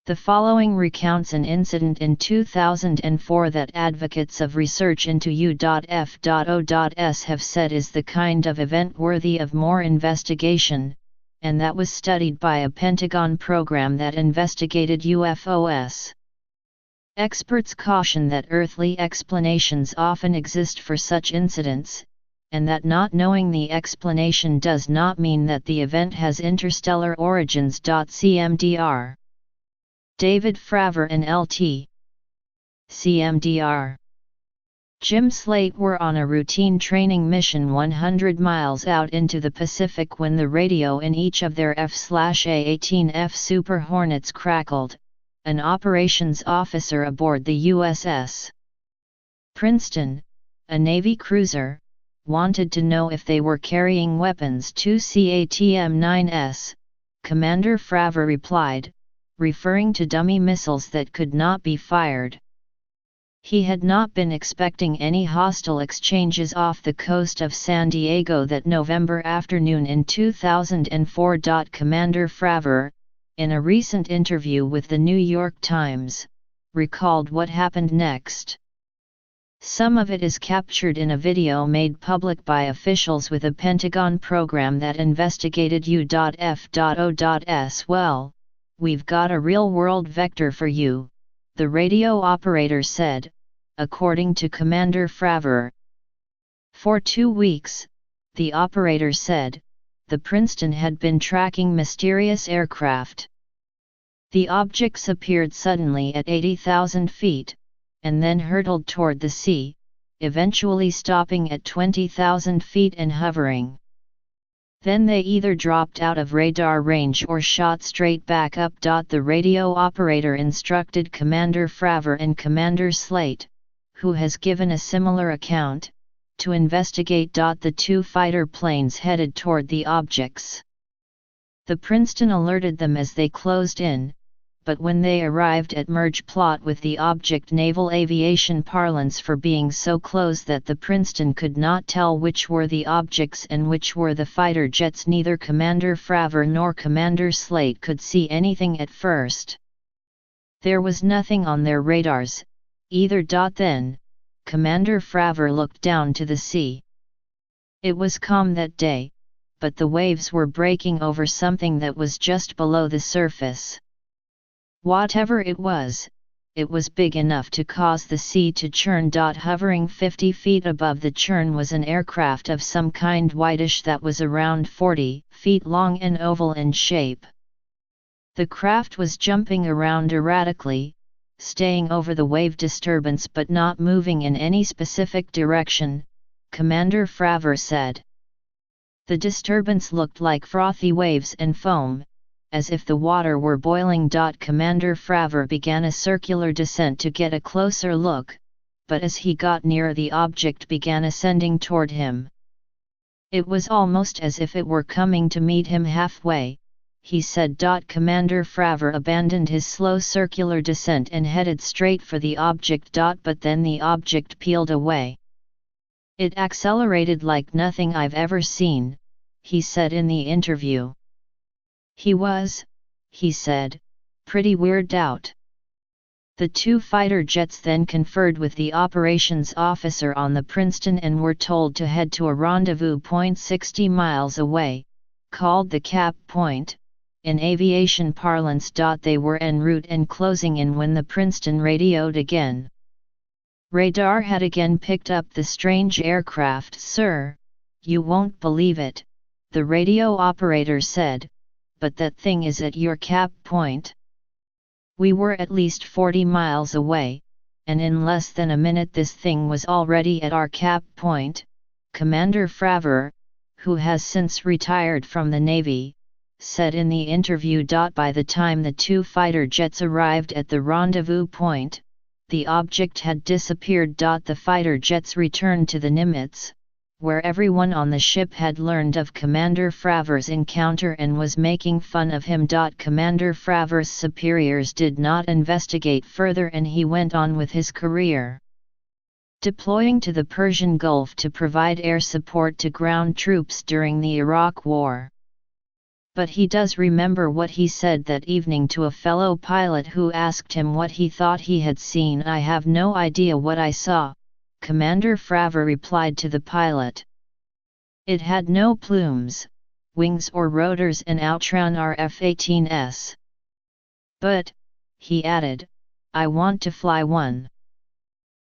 The following recounts an incident in 2004 that advocates of research into U.F.O.S have said is the kind of event worthy of more investigation, and that was studied by a Pentagon program that investigated UFOs. Experts caution that earthly explanations often exist for such incidents, and that not knowing the explanation does not mean that the event has interstellar origins. CMDR. David Fravor and Lt. CMDR. Jim Slate were on a routine training mission 100 miles out into the Pacific when the radio in each of their F/A-18F Super Hornets crackled. An operations officer aboard the USS Princeton, a Navy cruiser, wanted to know if they were carrying weapons. 2 CATM-9S, Commander Fravor replied, referring to dummy missiles that could not be fired. He had not been expecting any hostile exchanges off the coast of San Diego that November afternoon in 2004. Commander Fravor, in a recent interview with the New York Times, recalled what happened next. Some of it is captured in a video made public by officials with a Pentagon program that investigated U.F.O.S. Well, we've got a real-world vector for you, the radio operator said, according to Commander Fravor. For 2 weeks, the operator said, the Princeton had been tracking mysterious aircraft. The objects appeared suddenly at 80,000 feet, and then hurtled toward the sea, eventually stopping at 20,000 feet and hovering. Then they either dropped out of radar range or shot straight back up. The radio operator instructed Commander Fravor and Commander Slate, who has given a similar account, to investigate. The 2 fighter planes headed toward the objects. The Princeton alerted them as they closed in, but when they arrived at merge plot with the object, naval aviation parlance for being so close that the Princeton could not tell which were the objects and which were the fighter jets, neither Commander Fravor nor Commander Slate could see anything at first. There was nothing on their radars, either. Then, Commander Fravor looked down to the sea. It was calm that day, but the waves were breaking over something that was just below the surface. Whatever it was big enough to cause the sea to churn. Hovering 50 feet above the churn was an aircraft of some kind, whitish, that was around 40 feet long and oval in shape. The craft was jumping around erratically, staying over the wave disturbance but not moving in any specific direction, Commander Fravor said. The disturbance looked like frothy waves and foam, as if the water were boiling. Commander Fravor began a circular descent to get a closer look, but as he got near, the object began ascending toward him. It was almost as if it were coming to meet him halfway, he said. Commander Fravor abandoned his slow circular descent and headed straight for the object. But then the object peeled away. It accelerated like nothing I've ever seen, he said in the interview. He said, pretty weirded out. The 2 fighter jets then conferred with the operations officer on the Princeton and were told to head to a rendezvous point 60 miles away, called the Cap Point, in aviation parlance. They were en route and closing in when the Princeton radioed again. Radar had again picked up the strange aircraft. Sir, you won't believe it, the radio operator said, but that thing is at your Cap Point. We were at least 40 miles away, and in less than a minute this thing was already at our Cap Point, Commander Fravor, who has since retired from the Navy, said in the interview. By the time the 2 fighter jets arrived at the rendezvous point, the object had disappeared. The fighter jets returned to the Nimitz, where everyone on the ship had learned of Commander Fravor's encounter and was making fun of him. Commander Fravor's superiors did not investigate further and he went on with his career, deploying to the Persian Gulf to provide air support to ground troops during the Iraq War. but he does remember what he said that evening to a fellow pilot who asked him what he thought he had seen. "I have no idea what I saw," Commander Fravor replied to the pilot. "It had no plumes, wings or rotors and outran our F-18s. But," he added, "I want to fly one."